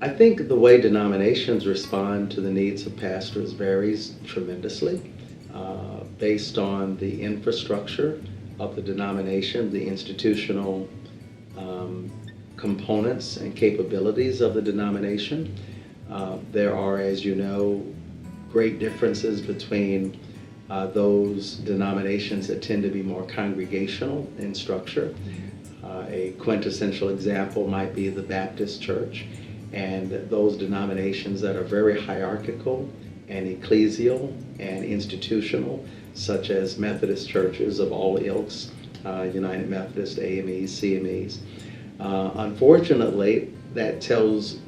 I think the way denominations respond to the needs of pastors varies tremendously based on the infrastructure of the denomination, the institutional um, components and capabilities of the denomination. There are, as you know, great differences between those denominations that tend to be more congregational in structure. A quintessential example might be the Baptist Church, and those denominations that are very hierarchical and ecclesial and institutional, such as Methodist churches of all ilks, United Methodist, AMEs, CMEs. Unfortunately, that tells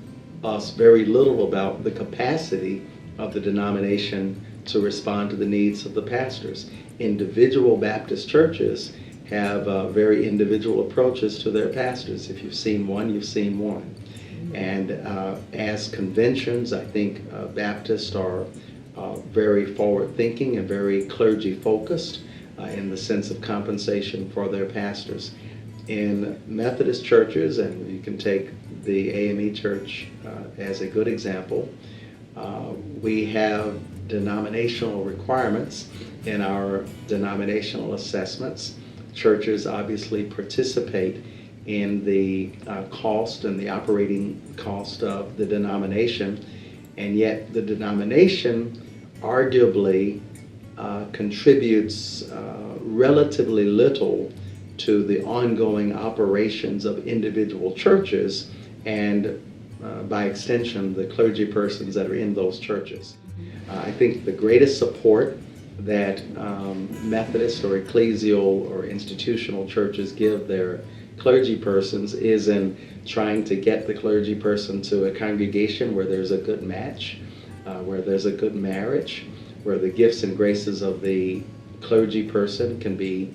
us very little about the capacity of the denomination to respond to the needs of the pastors. Individual Baptist churches have very individual approaches to their pastors. If you've seen one, you've seen one. And as conventions, I think Baptists are very forward-thinking and very clergy-focused in the sense of compensation for their pastors. In Methodist churches, and you can take the AME church as a good example, we have denominational requirements in our denominational assessments. Churches obviously participate in the cost and the operating cost of the denomination, and yet the denomination arguably contributes relatively little to the ongoing operations of individual churches and by extension the clergy persons that are in those churches. I think the greatest support that Methodist or ecclesial or institutional churches give their clergy persons is in trying to get the clergy person to a congregation where there's a good match, where there's a good marriage, where the gifts and graces of the clergy person can be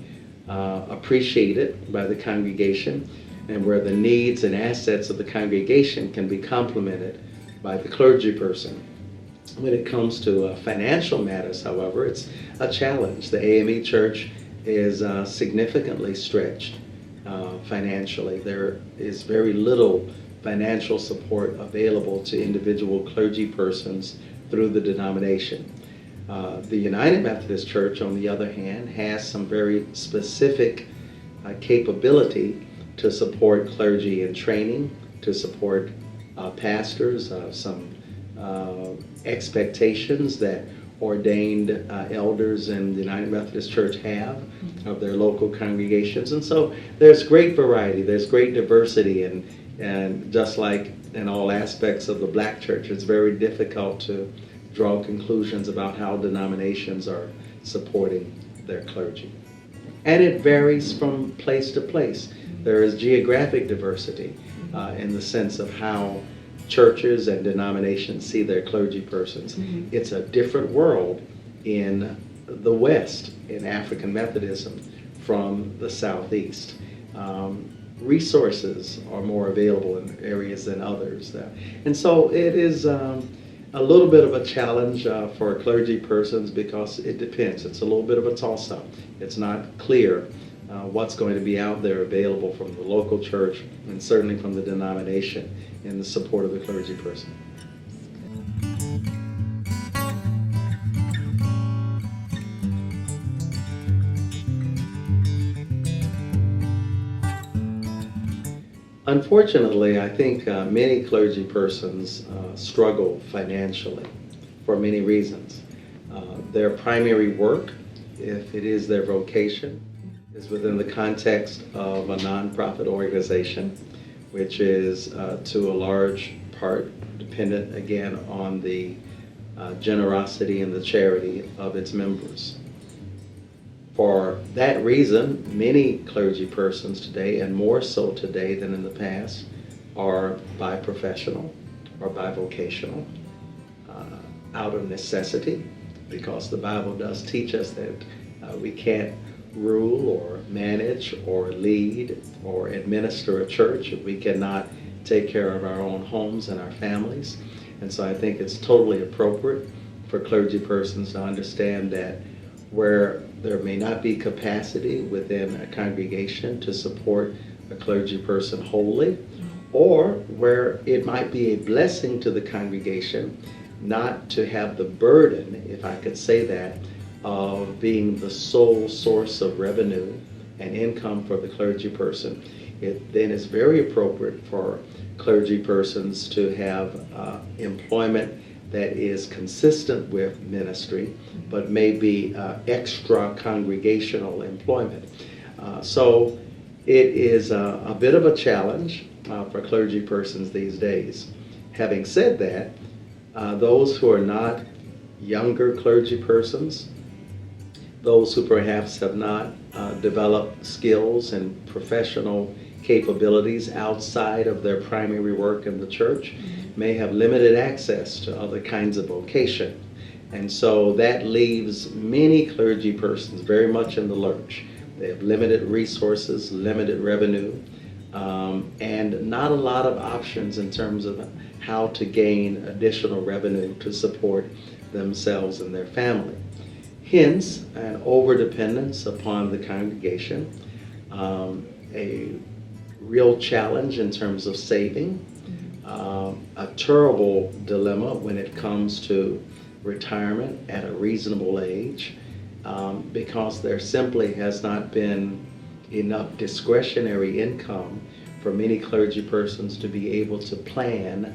appreciated by the congregation, and where the needs and assets of the congregation can be complemented by the clergy person. When it comes to financial matters, however, it's a challenge. The AME Church is significantly stretched financially. There is very little financial support available to individual clergy persons through the denomination. The United Methodist Church, on the other hand, has some very specific capability to support clergy in training, to support pastors, some expectations that ordained elders in the United Methodist Church have of their local congregations. And so there's great variety, there's great diversity, and just like in all aspects of the black church, it's very difficult to draw conclusions about how denominations are supporting their clergy. And it varies from place to place. There is geographic diversity in the sense of how churches and denominations see their clergy persons. Mm-hmm. It's a different world in the West, in African Methodism, from the Southeast. Resources are more available in areas than others. And so it is a little bit of a challenge for clergy persons because it depends. It's a little bit of a toss-up. It's not clear what's going to be out there available from the local church and certainly from the denomination in the support of the clergy person. Unfortunately, I think many clergy persons struggle financially for many reasons. Their primary work, if it is their vocation, is within the context of a nonprofit organization, which is to a large part dependent again on the generosity and the charity of its members. For that reason, many clergy persons today, and more so today than in the past, are biprofessional or bivocational, out of necessity, because the Bible does teach us that we can't rule or manage or lead or administer a church if we cannot take care of our own homes and our families. And so I think it's totally appropriate for clergy persons to understand that where there may not be capacity within a congregation to support a clergy person wholly, or where it might be a blessing to the congregation not to have the burden, if I could say that, of being the sole source of revenue and income for the clergy person. Then it's very appropriate for clergy persons to have employment that is consistent with ministry, but may be extra congregational employment. So it is a bit of a challenge for clergy persons these days. Having said that, those who are not younger clergy persons, those who perhaps have not developed skills and professional capabilities outside of their primary work in the church, may have limited access to other kinds of vocation. And so that leaves many clergy persons very much in the lurch. They have limited resources, limited revenue, and not a lot of options in terms of how to gain additional revenue to support themselves and their family. Hence, an overdependence upon the congregation, a real challenge in terms of saving, a terrible dilemma when it comes to retirement at a reasonable age, because there simply has not been enough discretionary income for many clergy persons to be able to plan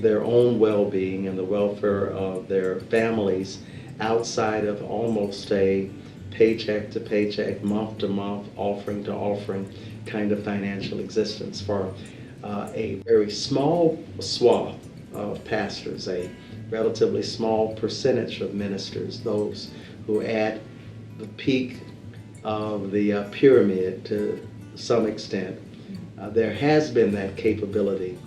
their own well-being and the welfare of their families outside of almost a paycheck to paycheck, month to month, offering to offering kind of financial existence for a very small swath of pastors, a relatively small percentage of ministers, those who at the peak of the pyramid to some extent, there has been that capability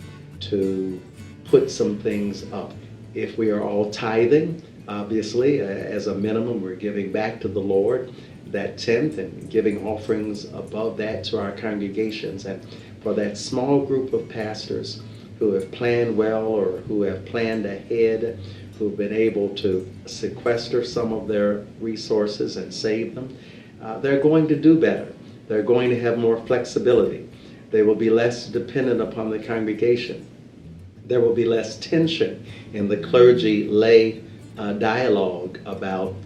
to put some things up. If we are all tithing, obviously, as a minimum, we're giving back to the Lord that tenth and giving offerings above that to our congregations. And for that small group of pastors who have planned well or who have planned ahead, who've been able to sequester some of their resources and save them, they're going to do better. They're going to have more flexibility. They will be less dependent upon the congregation. There will be less tension in the clergy-lay dialogue about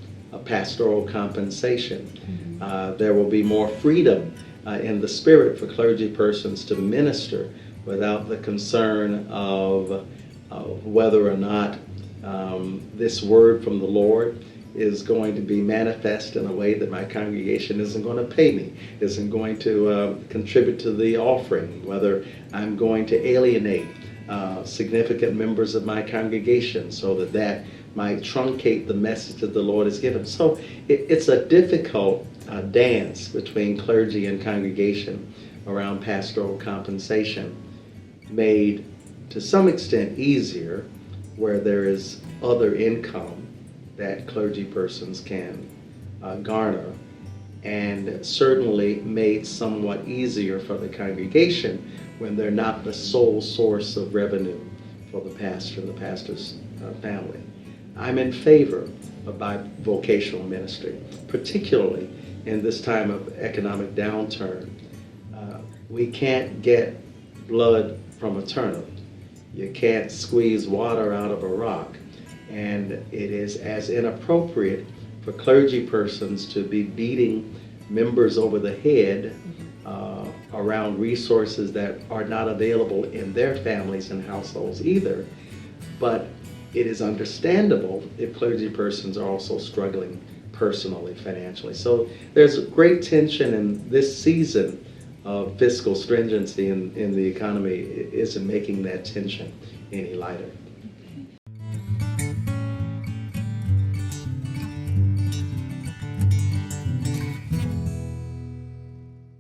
pastoral compensation. There will be more freedom in the spirit for clergy persons to minister without the concern of whether or not this word from the Lord is going to be manifest in a way that my congregation isn't going to pay me, isn't going to contribute to the offering, whether I'm going to alienate significant members of my congregation so that might truncate the message that the Lord has given. So it's a difficult dance between clergy and congregation around pastoral compensation, made to some extent easier where there is other income that clergy persons can garner, and certainly made somewhat easier for the congregation when they're not the sole source of revenue for the pastor and the pastor's family. I'm in favor of bivocational ministry, particularly in this time of economic downturn. We can't get blood from a turnip. You can't squeeze water out of a rock. And it is as inappropriate for clergy persons to be beating members over the head around resources that are not available in their families and households either. But it is understandable if clergy persons are also struggling personally, financially. So there's great tension in this season of fiscal stringency in the economy. It isn't making that tension any lighter.